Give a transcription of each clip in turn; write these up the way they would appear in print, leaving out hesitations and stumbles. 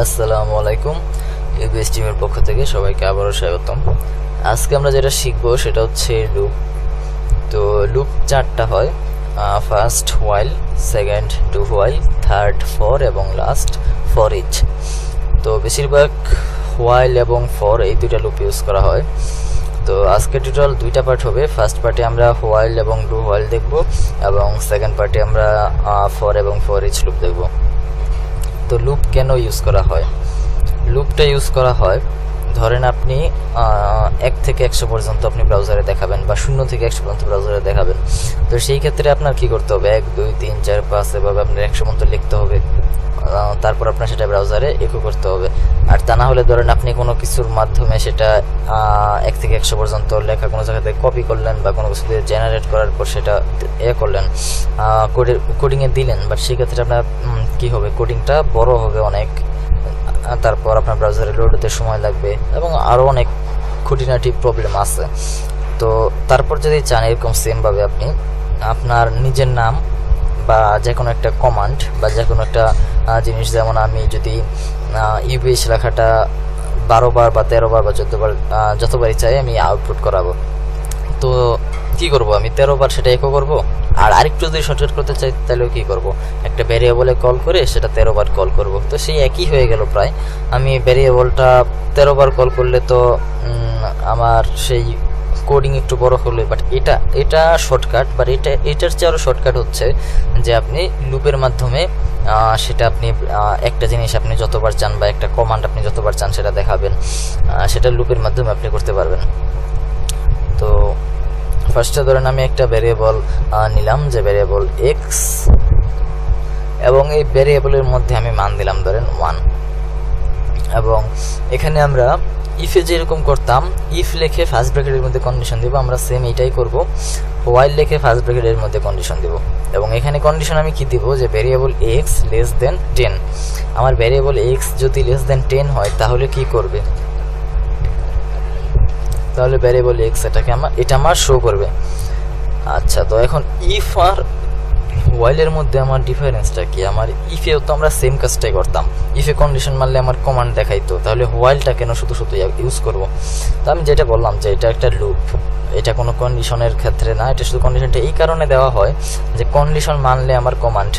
আসসালামু আলাইকুম। ইউবিএস টিমের পক্ষ থেকে সবাইকে আবারও স্বাগতম। আজকে আমরা যেটা শিখবো সেটা হচ্ছে লুপ। তো লুপ চারটা হয়, first while, second do while, third for এবং লাস্ট ফর ইচ। তো বেশিরভাগ হোয়াইল এবং ফর এই দুইটা লুপ ইউজ করা হয়। তো আজকে টোটাল দুইটা পার্ট হবে। ফার্স্ট পার্টে আমরা হোয়াইল এবং ডু হোয়াইল দেখব এবং সেকেন্ড পার্টে আমরা ফর এবং ফর ইচ লুপ দেখব। তো লুপ কেন ইউজ করা হয়? লুপটা ইউজ করা হয়, ধরেন আপনি 1 থেকে 100 পর্যন্ত আপনি ব্রাউজারে দেখাবেন বা 0 থেকে 100 পর্যন্ত ব্রাউজারে দেখাবেন। তো সেই ক্ষেত্রে আপনার কি করতে হবে, 1 2 3 4 5 এভাবে আপনার 100 পর্যন্ত লিখতে হবে। তারপর আপনার সেটা ব্রাউজারে ইকো করতে হবে। আর তা না হলে ধরেন আপনি কোনো কিছুর মাধ্যমে সেটা 1 থেকে 100 পর্যন্ত লেখা কোনো জায়গাতে কপি করলেন বা কোনো কিছু দিয়ে জেনারেট করার পর সেটা করলেন, কোডিংয়ে দিলেন, বাট সেক্ষেত্রে আপনার কি হবে, কোডিংটা বড় হবে অনেক। তারপর আপনার ব্রাউজারে লোড হতে সময় লাগবে এবং আরও অনেক খুঁটিনাটি প্রবলেম আছে। তো তারপর যদি চান এরকম সেমভাবে আপনি আপনার নিজের নাম বা যে কোনো একটা কমান্ড বা যে কোনো একটা জিনিস, যেমন আমি যদি ইউবিএস লেখাটা 12 বার বা 13 বার বা 14 বার যতবারই চাই আমি আউটপুট করাবো, তো কি করব, আমি 13 বার সেটা ইকো করব। আর আরেকটু যদি শর্টকাট করতে চাই তাহলেও কি করব, একটা ভ্যারিয়েবলে কল করে সেটা 13 বার কল করব। তো সেই একই হয়ে গেল প্রায়। আমি ভ্যারিয়েবলটা 13 বার কল করলে তো আমার সেই কোডিং একটু বড় হলে, বাট এটা শর্টকাট, বাট এটার চেয়ে আরও শর্টকাট হচ্ছে যে আপনি লুপের মাধ্যমে সেটা আপনি একটা জিনিস আপনি যতবার চান বা একটা কমান্ড আপনি যতবার চান সেটা দেখাবেন, সেটা লুপের মাধ্যমে আপনি করতে পারবেন। তো ফার্স্টে ধরেন আমি একটা ভ্যারিয়েবল নিলাম, যে ভ্যারিয়েবল এক্স, এবং এই ভ্যারিয়েবলের মধ্যে আমি মান দিলাম ধরেন 1। এবং এখানে আমরা ইফে যেরকম করতাম, ইফ লেখে ফার্স্ট ব্র্যাকেটের মধ্যে কন্ডিশন দিব, আমরা সেম এটাই করব। হোয়াইল লেখে ফার্স্ট ব্র্যাকেটের মধ্যে কন্ডিশন দিব। এবং এখানে কন্ডিশন আমি কি দিব, যে ভ্যারিয়েবল এক্স লেস দেন 10। আমার ভ্যারিয়েবল এক্স যদি লেস দেন 10 হয় তাহলে কি করবে, তাহলে ভ্যারিয়েবল এক্স এটা আমার শো করবে। আচ্ছা, তো এখন ইফ আর হোয়াইলের মধ্যে আমার ডিফারেন্সটা কি? আমার ইফেও তো আমরা সেম কাজটাই করতাম, ইফে কন্ডিশন মারলে আমার কমান্ড দেখাইতো, তাহলে হোয়াইলটা কেন শুধু ইউজ করব? তো আমি যেটা বললাম যে এটা একটা লুপ, এটা কোনো কন্ডিশনের ক্ষেত্রে না, এটা শুধু কন্ডিশনটা এই কারণে দেওয়া হয় যে কন্ডিশন মানলে আমার কমান্ড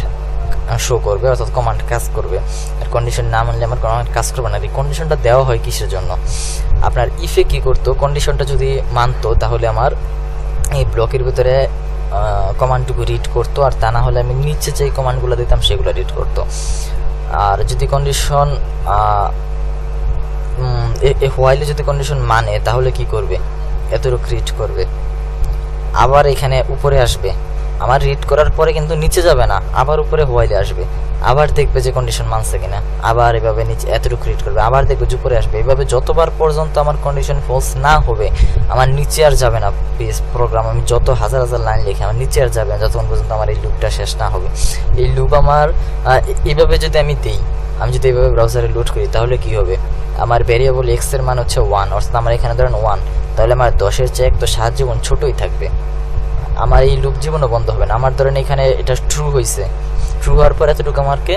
শো করবে, অর্থাৎ কমান্ড কাজ করবে। আর কন্ডিশন না মানলে আমার কমান্ড কাজ করবে না। এই কন্ডিশনটা দেওয়া হয় কিসের জন্য? আপনার ইফে কি করতো, কন্ডিশনটা যদি মানতো তাহলে আমার এই ব্লকের ভিতরে কমান্ডটুকু রিড করতো, আর তা না হলে আমি নিচে যে কমান্ডগুলো দিতাম সেগুলো রিড করতো। আর যদি কন্ডিশন হোয়াইলে যদি কন্ডিশন মানে তাহলে কি করবে, এতটুকু রিড করবে, আবার এখানে উপরে আসবে, আমার রিড করার পরে কিন্তু নিচে যাবে না, আবার উপরে হোয়াইলে আসবে, আবার দেখবে যে কন্ডিশন মানছে কিনা, আবার এভাবে নিচে এতটুকু রিড করবে, আবার দেখবে যে উপরে আসবে। এইভাবে যতবার পর্যন্ত আমার কন্ডিশন ফলস না হবে আমার নিচে আর যাবে না প্রোগ্রাম। আমি যত হাজার হাজার লাইন লিখি আমার নিচে আর যাবে না যতক্ষণ পর্যন্ত আমার এই লুপটা শেষ না হবে। এই লুপ আমার এইভাবে যদি আমি দিই, আমি যদি এইভাবে ব্রাউজারে লোড করি তাহলে কি হবে, আমার ভ্যারিয়েবল এক্স এর মান হচ্ছে 1, অর্থাৎ আমার এখানে ধরেন 1, তাহলে আমার 10-এর চেয়ে এক তো 7 জীবন ছোটই থাকবে, আমার এই লুপ জীবনও বন্ধ হবে না। আমার ধরেন এখানে এটা ট্রু হয়েছে, ট্রু হওয়ার পর এতটুকু আমাকে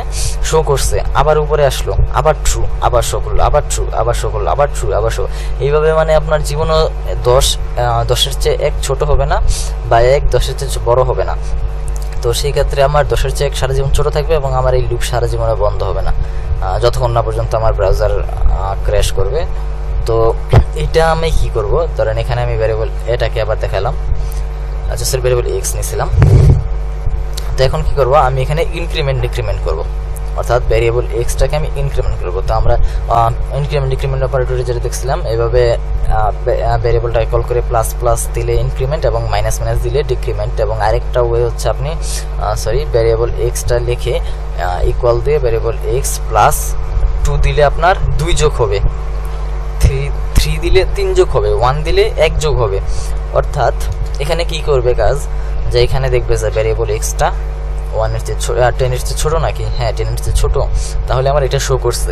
শো করছে, আবার উপরে আসলো, আবার ট্রু, আবার শো করলো, আবার ট্রু, আবার শো করলো, আবার ট্রু, আবার শো। এইভাবে মানে আপনার জীবনও 10-এর চেয়ে 1 ছোট হবে না বা 1 10-এর চেয়ে বড় হবে না। তো সেই ক্ষেত্রে আমার 10-এর চেয়ে 1 সারা জীবন ছোট থাকবে এবং আমার এই লুপ সারা জীবনে বন্ধ হবে না, যতক্ষণ না পর্যন্ত আমার ব্রাউজার ক্র্যাশ করবে। তো এটা আমি কি করব, ধরেন এখানে আমি ভ্যারিয়েবল এটাকে আবার দেখালাম, আচ্ছা স্যার ভ্যারিয়েবল এক্স নিয়েছিলাম। তো এখন কি করব, আমি এখানে ইনক্রিমেন্ট ডিক্রিমেন্ট করব, অর্থাৎ ভ্যারিয়েবল এক্সটাকে আমি ইনক্রিমেন্ট করব। তো আমরা ইনক্রিমেন্ট ডিক্রিমেন্ট অপারেটরে যেটা দেখছিলাম, এইভাবে ভ্যারিয়েবলটাকে কল করে প্লাস প্লাস দিলে ইনক্রিমেন্ট এবং মাইনাস মাইনাস দিলে ডিক্রিমেন্ট। এবং আরেকটা ওয়ে হচ্ছে আপনি ভ্যারিয়েবল এক্সটা লিখে ইকুয়াল দিয়ে ভ্যারিয়েবল এক্স প্লাস 2 দিলে আপনার 2 যোগ হবে, 3 দিলে 3 যোগ হবে, 1 দিলে 1 যোগ হবে। অর্থাৎ এখানে কি করবে কাজ, যে এখানে দেখবে যে ভ্যারিয়েবল এক্সটা 10-এর চেয়ে ছোটো নাকি, হ্যাঁ 10-এর চেয়ে ছোটো, তাহলে আমার এটা শো করছে।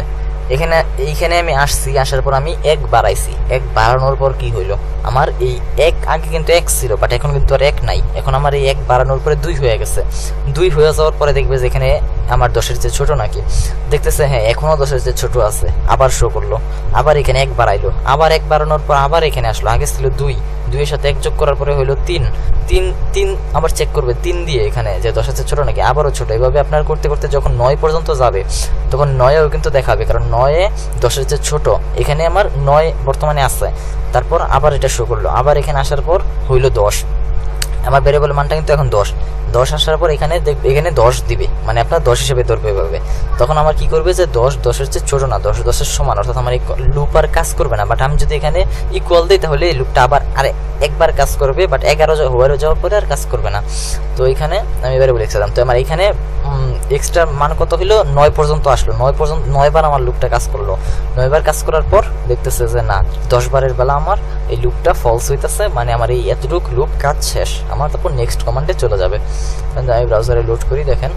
এখানে এইখানে আমি আসছি, আসার পর আমি 1 বাড়াইছি। 1 বাড়ানোর পর কি হইলো, আমার এই 1 আগে কিন্তু 1 ছিল, বাট এখন কিন্তু আর 1 নাই। এখন আমার এই 1 বাড়ানোর পরে 2 হয়ে গেছে। 2 হয়ে যাওয়ার পরে দেখবে যে এখানে আমার 10-এর চেয়ে ছোট নাকি, দেখতেছে হ্যাঁ এখনো 10-এর চেয়ে ছোট আছে, আবার শো করলো। আবার এখানে 1 বাড়াইলো, আবার 1 বাড়ানোর পর আবার এখানে আসলো, আগে ছিল 2, 2 এর সাথে 1 যোগ করার পরে হইলো 3, 3 আবার চেক করবে 3 দিয়ে এখানে যে 10-এর চেয়ে ছোট নাকি, আবারও ছোট। এইভাবে আপনার করতে করতে যখন 9 পর্যন্ত যাবে তখন 9-এও কিন্তু দেখাবে, কারণ 9-এ 10-এর চেয়ে ছোট। এখানে আমার 9 বর্তমানে আছে, তারপর আবার এটা শো করলো, আবার এখানে আসার পর হইলো 10। আমার ভেরিয়েবল মানটা কিন্তু এখন 10 আসার পর এখানে দেখবে এখানে 10 দিবে, মানে আপনার 10 হিসেবে ধরবে এভাবে। তখন আমার কি করবে যে 10-10-এর চেয়ে ছোট না, 10-10-এর সমান, অর্থাৎ আমার এই লুপ আর কাজ করবে না। বাট আমি যদি এখানে ইকুয়াল দিই তাহলে এই লুপটা আবার একবার কাজ করবে, বাট 11 হয়ে যাওয়ার পরে আর কাজ করবে না। তো এখানে আমি এবারে বলে দিলাম, তো আমার এখানে এক্সট্রা মান কত হলো, 9 পর্যন্ত আসলো। 9 বার আমার লুপটা কাজ করলো। 9 বার কাজ করার পর দেখতেছে যে না, 10 বারের বেলা আমার এই লুপটা ফলস হইতেছে, মানে আমার এই এতটুকু লুপ কাজ শেষ। আমার তারপর নেক্সট কমান্ডে চলে যাবে। আমি ব্রাউজারে লোড করি, দেখেন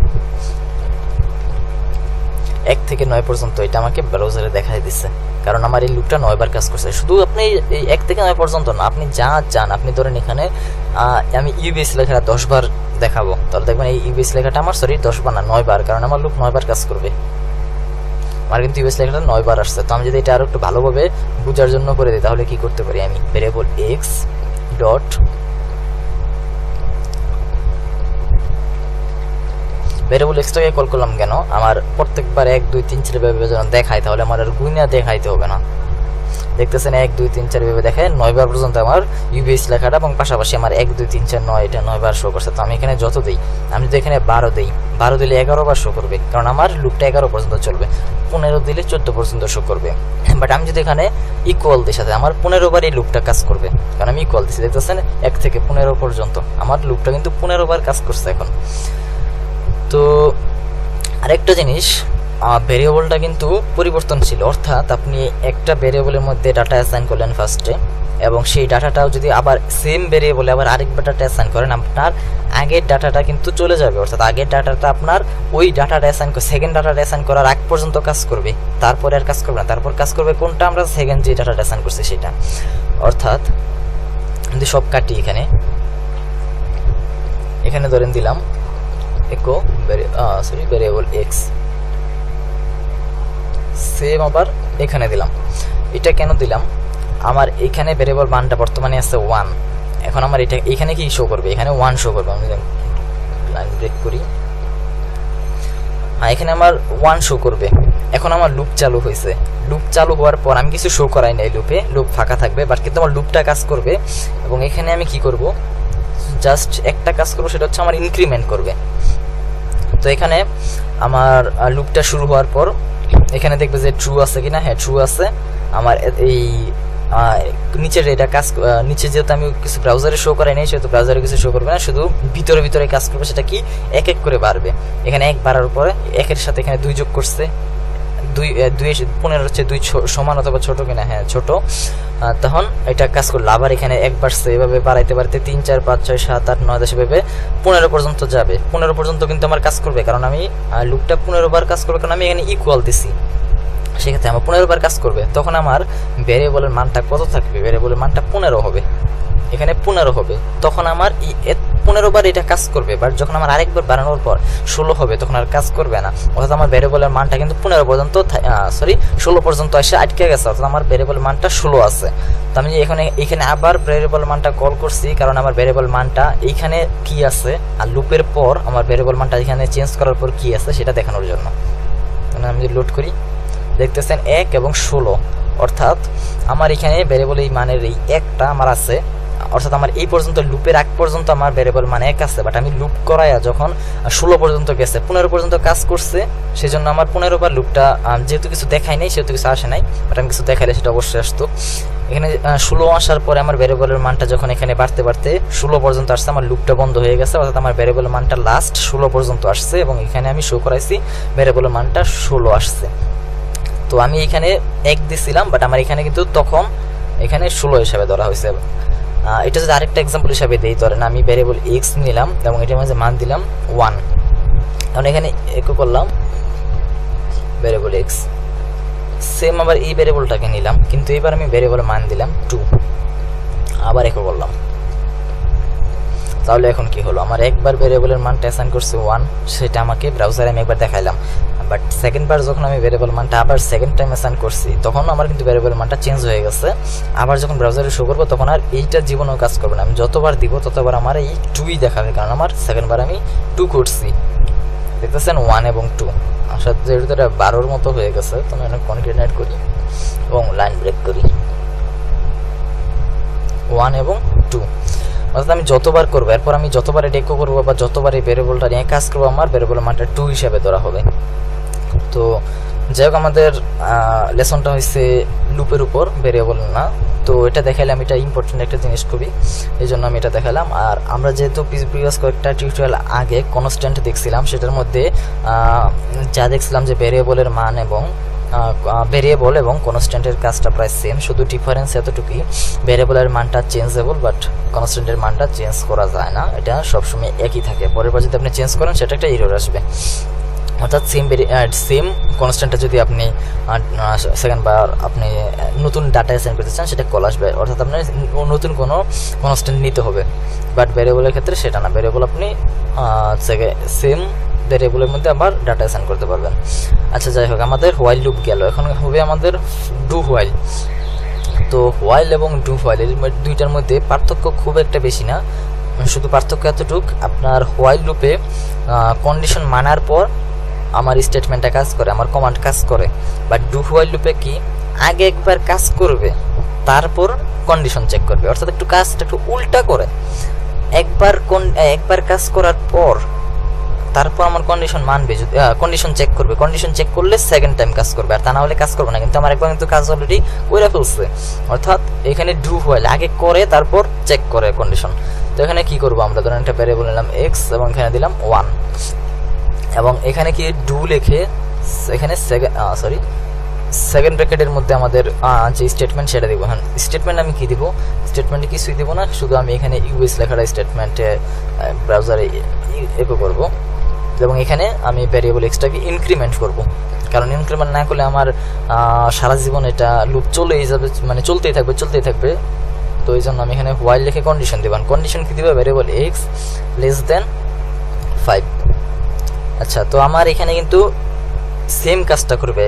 1 থেকে 9 পর্যন্ত এটা আমাকে ব্রাউজারে দেখাই দিচ্ছে, কারণ আমার এই লুপটা 9 বার কাজ করছে। শুধু আপনি এই 1 থেকে 9 পর্যন্ত না, আপনি যা চান, আপনি ধরেন এখানে আমি ইউবিএস লেখাটা 10 বার দেখাবো, তাহলে দেখবেন এই ইউবিএস লেখাটা আমার 10 বার না 9 বার, কারণ আমার লুপ 9 বার কাজ করবে। আমার কিন্তু ইউবিএস লেখাটা 9 বার আসছে। তো আমি যদি এটা আরো একটু ভালোভাবে বোঝার জন্য করে দিই, তাহলে কি করতে পারি, আমি ভেরিয়েবল এক্স ডট ভেরিয়েবল এক্সটাকে কল করলাম কেন, আমার প্রত্যেকবার 1 2 3 4 ভাবে যখন দেখায় তাহলে আমার আর গুণা দেখাইতে হবে না। দেখতেছেন 1 2 3 4 ভাবে দেখায়, 9 বার পর্যন্ত আমার ইউবিএস লেখাটা, এবং পাশাপাশি আমার 1 2 3 4 9 এটা 9 বার শো করছে। তো আমি এখানে যত দেই, আমি যদি এখানে 12 দেই, 12 দিলে 11 বার শো করবে, কারণ আমার লুপটা 11 পর্যন্ত চলবে। 15 দিলে 14 পর্যন্ত শো করবে। বাট আমি যদি এখানে ইকুয়াল দিই সাথে, আমার 15 বার এই লুপটা কাজ করবে, কারণ আমি ইকুয়াল দিচ্ছি। দেখতেছেন 1 থেকে 15 পর্যন্ত আমার লুপটা কিন্তু 15 বার কাজ করছে এখন। তো আরেকটা জিনিস, ভেরিয়েবলটা কিন্তু পরিবর্তনশীল, অর্থাৎ আপনি একটা ভেরিয়েবলের মধ্যে ডাটা অ্যাসাইন করলেন ফার্স্টে, এবং সেই ডাটাটাও যদি আবার সেম ভেরিয়েবলে আবার আরেকবার ডাটা অ্যাসাইন করেন, আপনার আগের ডাটাটা কিন্তু চলে যাবে। অর্থাৎ আগের ডাটাটা আপনার ওই ডাটাটা অ্যাসাইন করে সেকেন্ড ডাটাটা অ্যাসাইন করার আগ পর্যন্ত কাজ করবে, তারপরে আর কাজ করবে না। তারপর কাজ করবে কোনটা, আমরা সেকেন্ড যে ডাটাটা অ্যাসাইন করছি সেটা। অর্থাৎ যদি সব কাটি, এখানে ধরেন দিলাম echo ভেরিয়েবল এক্স, সেম আবার এখানে দিলাম। এটা কেন দিলাম, আমার এখানে ভেরিয়েবল মানটা বর্তমানে আছে 1, এখন আমার এটা এখানে কি শো করবে, এখানে 1 শো করবে। আমি লাইন ব্রেক করি, হ্যাঁ এখানে আমার 1 শো করবে। এখন আমার লুপ চালু হয়েছে, লুপ চালু হওয়ার পর আমি কিছু শো করাই নাই লুপে, লুপ ফাঁকা থাকবে, বাট কিন্তু আমার লুপটা কাজ করবে। এবং এখানে আমি কি করব, জাস্ট একটা কাজ করবো, সেটা হচ্ছে আমার ইনক্রিমেন্ট করবে। তো এখানে আমার লুপটা শুরু হওয়ার পর এখানে দেখবে যে ট্রু আছে কিনা, হ্যাঁ ট্রু আছে। আমার এই নিচের এটা কাজ, নিচে যেহেতু আমি কিছু ব্রাউজারে শো করাই নাই, সেহেতু ব্রাউজারে কিছু শো করবে না, শুধু ভিতরে কাজ করবে। সেটা কি, 1 1 করে বাড়বে। এখানে 1 বাড়ার পরে 1-এর সাথে এখানে 2 যোগ করছে, 2 15 হচ্ছে 2 সমান অথবা ছোট কিনা, হ্যাঁ ছোট। তখন এটা কাজ করলো, আবার এখানে 1 বাড়ছে, এভাবে বাড়াইতে 3 4 5 6 7 8 9 10 এভাবে 15 পর্যন্ত যাবে। 15 পর্যন্ত কিন্তু আমার কাজ করবে, কারণ আমি লুপটা 15 বার কাজ করবে, কারণ আমি এখানে ইকুয়াল দিছি। সেক্ষেত্রে আমার 15 বার কাজ করবে। তখন আমার ভেরিয়েবলের মানটা কত থাকবে, ভেরিয়েবলের মানটা 15 হবে, এখানে 15 হবে। তখন আমার 15 বার এটা কাজ করবে, বাট যখন আমার আরেকবার বাড়ানোর পর 16 হবে, তখন আর কাজ করবে না। অর্থাৎ আমার ভেরিয়েবলের মানটা কিন্তু 15 পর্যন্ত 16 পর্যন্ত এসে আটকে গেছে, অর্থাৎ আমার ভেরিয়েবল মানটা 16 আছে। তো আমি এখানে আবার ভেরিয়েবল মানটা কল করছি, কারণ আমার ভেরিয়েবল মানটা এইখানে কি আছে, আর লুপের পর আমার ভেরিয়েবল মানটা এখানে চেঞ্জ করার পর কি আছে সেটা দেখানোর জন্য। তাহলে আমি লোড করি, দেখতেছেন 1 এবং 16, অর্থাৎ আমার এখানে ভেরিয়েবল এই মানের এই 1টা আমার আছে, অর্থাৎ আমার এই পর্যন্ত লুপের আগ পর্যন্ত আমার ভেরিয়েবল মানে 1 আছে। বাট আমি লুপ করাইয়া যখন 16 পর্যন্ত গেছে, 15 পর্যন্ত কাজ করছে, সেজন্য আমার 15 বার লুপটা যেহেতু কিছু দেখাই নাই, সেহেতু কিছু আসে নাই, বাট আমি কিছু দেখাইলে সেটা অবশ্যই আসতো। এখানে 16 আসার পরে আমার ভেরিয়েবলের মানটা যখন এখানে বাড়তে 16 পর্যন্ত আসছে, আমার লুপটা বন্ধ হয়ে গেছে, অর্থাৎ আমার ভেরিয়েবলের মানটা লাস্ট 16 পর্যন্ত আসছে, এবং এখানে আমি শো করাইছি ভেরিয়েবলের মানটা 16 আসছে। তো আমি এখানে 1 দিছিলাম, বাট আমার এখানে কিন্তু তখন এখানে 16 হিসাবে ধরা হয়েছে। এটা যদি আরেকটা এক্সাম্পল হিসাবে দিই, ধরেন আমি ভেরিয়েবল এক্স নিলাম এবং এটার মাঝে মান দিলাম 1, এখন এখানে ইকো করলাম ভেরিয়েবল এক্স, সেম আবার এই ভ্যারিয়েবলটাকে নিলাম, কিন্তু এবার আমি ভ্যারিয়েবলের মান দিলাম 2, আবার একো করলাম। তাহলে এখন কি হলো, আমার একবার ভ্যারিয়েবলের মানটা অ্যাসাইন করছে 1, সেটা আমাকে ব্রাউজারে আমি একবার দেখাইলাম, বাট সেকেন্ড বার যখন আমি ভ্যারিয়েবল মানটা আবার সেকেন্ড টাইম অ্যাসাইন করছি তখন আমার কিন্তু ভ্যারিয়েবল মানটা চেঞ্জ হয়ে গেছে। আবার যখন ব্রাউজারে শো করবো তখন আর এইটা জীবনেও কাজ করবে না, আমি যতবার দিব ততবার আমার এই 2ই দেখাবে, কারণ আমার সেকেন্ড বার আমি 2 করছি। দেখতেছেন 1 এবং 2 আসলে যেহেতু এটা 12-র মতো হয়ে গেছে, তো আমি অনেক কনক্রিট করি এবং লাইন ব্রেক করি 1 এবং 2। অর্থাৎ আমি যতবার করবো, এরপর আমি যতবার এটা ইকো করবো বা যতবার এই ভ্যারিয়েবলটা নিয়ে কাজ করবো আমার ভ্যারিয়েবলের মানটা 2 হিসাবে ধরা হবে। তো যাই হোক, আমাদের লেসনটা হয়েছে লুপের উপর, ভ্যারিয়েবল না। তো এটা দেখালাম, এটা ইম্পর্টেন্ট একটা জিনিস খুবই, এই জন্য আমি এটা দেখালাম। আর আমরা যেহেতু প্রিভিয়াস কয়েকটা টিউটোরিয়াল আগে কনস্ট্যান্ট দেখছিলাম, সেটার মধ্যে যা দেখছিলাম যে ভ্যারিয়েবলের মান এবং ভ্যারিয়েবল এবং কনস্ট্যান্টের কাজটা প্রায় সেম, শুধু ডিফারেন্স এতটুকুই, ভ্যারিয়েবলের মানটা চেঞ্জেবল বাট কনস্ট্যান্টের মানটা চেঞ্জ করা যায় না, এটা সবসময় একই থাকে। পরের বার যদি আপনি চেঞ্জ করেন সেটা একটা এরর আসবে। অর্থাৎ সেম কনস্ট্যান্টটা যদি আপনি সেকেন্ড বার আপনি নতুন ডাটা অ্যাসাইন করতে চান সেটা কল আসবে, অর্থাৎ আপনার নতুন কোনো কনস্ট্যান্ট নিতে হবে। বাট ভ্যারিয়েবলের ক্ষেত্রে সেটা না, ভ্যারিয়েবল আপনি সেম ভ্যারিয়েবলের মধ্যে আবার ডাটা অ্যাসাইন করতে পারবেন। আচ্ছা, যাই হোক, আমাদের হোয়াইল লুপ গেল, এখন হবে আমাদের ডু হোয়াইল। তো হোয়াইল এবং ডু হোয়াইল এর দুইটার মধ্যে পার্থক্য খুব একটা বেশি না, শুধু পার্থক্য এতটুক, আপনার হোয়াইল লুপে কন্ডিশন মানার পর আমার স্টেটমেন্টটা কাজ করে, আমার কমান্ড কাজ করে। বাট ডু হোয়াইল লুপে কি, আগে একবার কাজ করবে তারপর কন্ডিশন চেক করবে, অর্থাৎ একটু কাজটা একটু উল্টা করে। একবার কাজ করার পর তারপর আমার কন্ডিশন মানবে, কন্ডিশন চেক করবে, কন্ডিশন চেক করলে সেকেন্ড টাইম কাজ করবে, আর তা না হলে কাজ করবে না। কিন্তু আমার একবার কিন্তু কাজ অলরেডি করে ফেলছে, অর্থাৎ এখানে ডু হোয়াইল আগে করে তারপর চেক করে কন্ডিশন। তো এখানে কি করবো আমরা, ধরেন একটা ভ্যারিয়েবল নিলাম x এবং এখানে দিলাম 1, এবং এখানে কি ডু লিখে এখানে সেকেন্ড ব্র্যাকেটের মধ্যে আমাদের যে স্টেটমেন্ট সেটা দিব। হ্যাঁ, স্টেটমেন্ট আমি কি দিব, স্টেটমেন্টে কিছুই দিব না, শুধু আমি এখানে ইউএস লেখাটা স্টেটমেন্টে ব্রাউজারে ইকো করব, এবং এখানে আমি ভ্যারিয়েবল এক্সটাকে ইনক্রিমেন্ট করব, কারণ ইনক্রিমেন্ট না করলে আমার সারা জীবন এটা লুপ চলেই যাবে, মানে চলতেই থাকবে। তো এই জন্য আমি এখানে হোয়াইল লিখে কন্ডিশন দেবেন, কন্ডিশন কি দিবে, ভ্যারিয়েবল x লেস দেন 5। আচ্ছা, তো আমার এখানে কিন্তু সেম কাজটা করবে।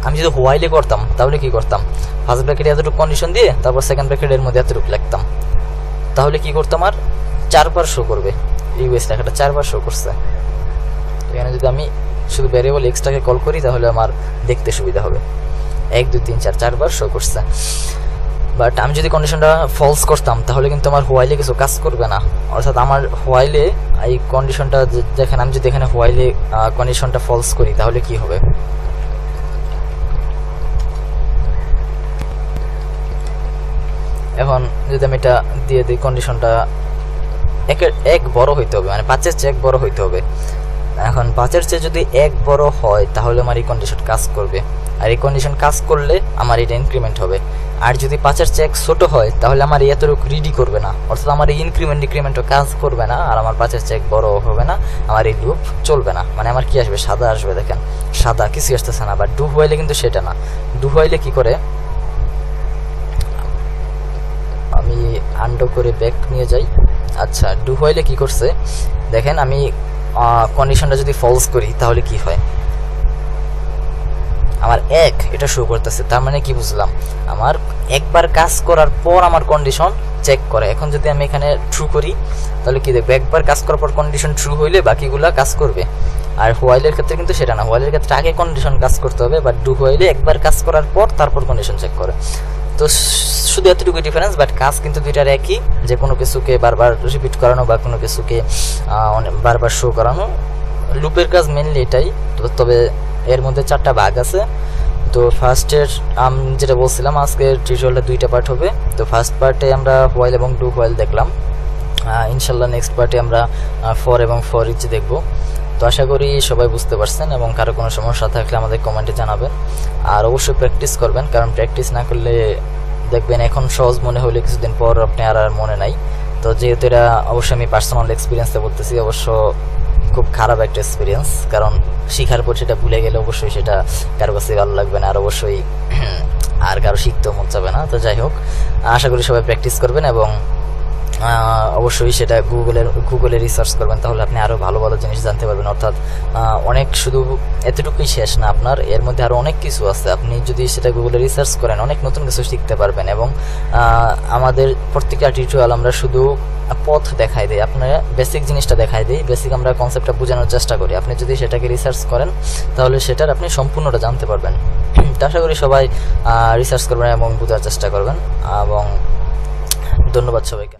আমি যদি হোয়াইলে করতাম তাহলে কি করতাম, ফার্স্ট ব্র্যাকেটে এতটুকু কন্ডিশন দিয়ে তারপর সেকেন্ড ব্র্যাকেটের মধ্যে এতটুকু লিখতাম, তাহলে কি করতাম, আর 4 বার শো করবে, ইউএস লেখাটা 4 বার শো করছে। এখানে যদি আমি শুধু ভ্যারিয়েবল এক্সটাকে কল করি তাহলে আমার দেখতে সুবিধা হবে, 1 2 3 4 বার শো করছে। বাট আমি যদি কন্ডিশনটা ফলস করতাম তাহলে কিন্তু আমার হোয়াইলে কিছু কাজ করবে না, অর্থাৎ আমার হোয়াইলে এই কন্ডিশনটা দেখেন, আমি যদি এখানে হোয়াইলে কন্ডিশনটা ফলস করি তাহলে কি হবে, এখন যদি আমি এটা দিয়ে দিই, কন্ডিশনটা এক বড় হইতে হবে, মানে 5-এর চেয়ে 1 বড় হইতে হবে। এখন 5-এর চেয়ে যদি 1 বড় হয় তাহলে আমার এই কন্ডিশন কাজ করবে, আর এই কন্ডিশন কাজ করলে আমার এটা ইনক্রিমেন্ট হবে। আর যদি 5-এর চেয়ে 1 ছোট হয় তাহলে আমার এতটুকু রিডি করবে না, অর্থাৎ আমার এই ডিক্রিমেন্টও কাজ করবে না, আর আমার 5-এর চেয়ে 1 বড় হবে না, আমার এই লুপ চলবে না। মানে আমার কি আসবে, সাদা আসবে, দেখেন সাদা, কিছু আসতেছে না। বাট ডু হোয়াইলে কিন্তু সেটা না, ডু হোয়াইলে কি করে, আমি আন্ডো করে ব্যাক নিয়ে যাই। আচ্ছা, ডু হোয়াইলে কি করছে দেখেন, আমি কন্ডিশনটা যদি ফলস করি তাহলে কি হয়, আমার 1 এটা শো করতেছে, তার মানে কি বুঝলাম, আমার একবার কাজ করার পর আমার কন্ডিশন চেক করে। এখন যদি আমি এখানে ট্রু করি তাহলে কি দেখবো, একবার কাজ করার পর কন্ডিশন ট্রু হইলে বাকিগুলা কাজ করবে। আর হোয়াইলের ক্ষেত্রে কিন্তু সেটা না, হোয়াইলের ক্ষেত্রে আগে কন্ডিশন কাজ করতে হবে, বাট ডু হোয়াইলে একবার কাজ করার পর তারপর কন্ডিশন চেক করে। তো শুধু এতটুকু ডিফারেন্স, বাট কাজ কিন্তু দুইটার একই, যে কোনো কিছুকে বারবার রিপিট করানো বা কোনো কিছুকে বারবার শো করানো। লুপের কাজ মেনলি এটাই, তবে এর মধ্যে 4টা ভাগ আছে। তো ফার্স্টের যেটা বলছিলাম, আজকের টিউটোরিয়ালটা 2টা পার্ট হবে। তো ফার্স্ট পার্টে আমরা হোয়াইল এবং ডু হোয়াইল দেখলাম, ইনশাল্লাহ নেক্সট পার্টে আমরা ফর এবং ফর ইচ দেখব। তো আশা করি সবাই বুঝতে পারছেন, এবং কারো কোনো সমস্যা থাকলে আমাদের কমেন্টে জানাবেন। আর অবশ্যই প্র্যাকটিস করবেন, কারণ প্র্যাকটিস না করলে দেখবেন এখন সহজ মনে হলে কিছুদিন পর আপনি আর মনে নাই। তো যেহেতু এটা অবশ্যই আমি পার্সোনাল এক্সপিরিয়েন্সে বলতেছি, অবশ্য খুব খারাপ একটা এক্সপিরিয়েন্স, কারণ শিখার পর সেটা ভুলে গেলে অবশ্যই সেটা কারো কাছে ভালো লাগবে না, আর অবশ্যই আর কারো শিখতেও মন চাবে না। তো যাই হোক, আশা করি সবাই প্র্যাকটিস করবেন এবং অবশ্যই সেটা গুগলে রিসার্চ করবেন, তাহলে আপনি আরও ভালো ভালো জিনিস জানতে পারবেন। অর্থাৎ অনেক শুধু এতটুকুই শেষ না, আপনার এর মধ্যে আরও অনেক কিছু আছে। আপনি যদি সেটা গুগলে রিসার্চ করেন অনেক নতুন কিছু শিখতে পারবেন। এবং আমাদের প্রত্যেকটা টিউটোরিয়াল আমরা শুধু পথ দেখাই দিই, আপনারা বেসিক জিনিসটা দেখাই দিই, বেসিক আমরা কনসেপ্টটা বোঝানোর চেষ্টা করি। আপনি যদি সেটাকে রিসার্চ করেন তাহলে সেটার আপনি সম্পূর্ণটা জানতে পারবেন। তো আশা করি সবাই রিসার্চ করবেন এবং বোঝার চেষ্টা করবেন, এবং ধন্যবাদ সবাইকে।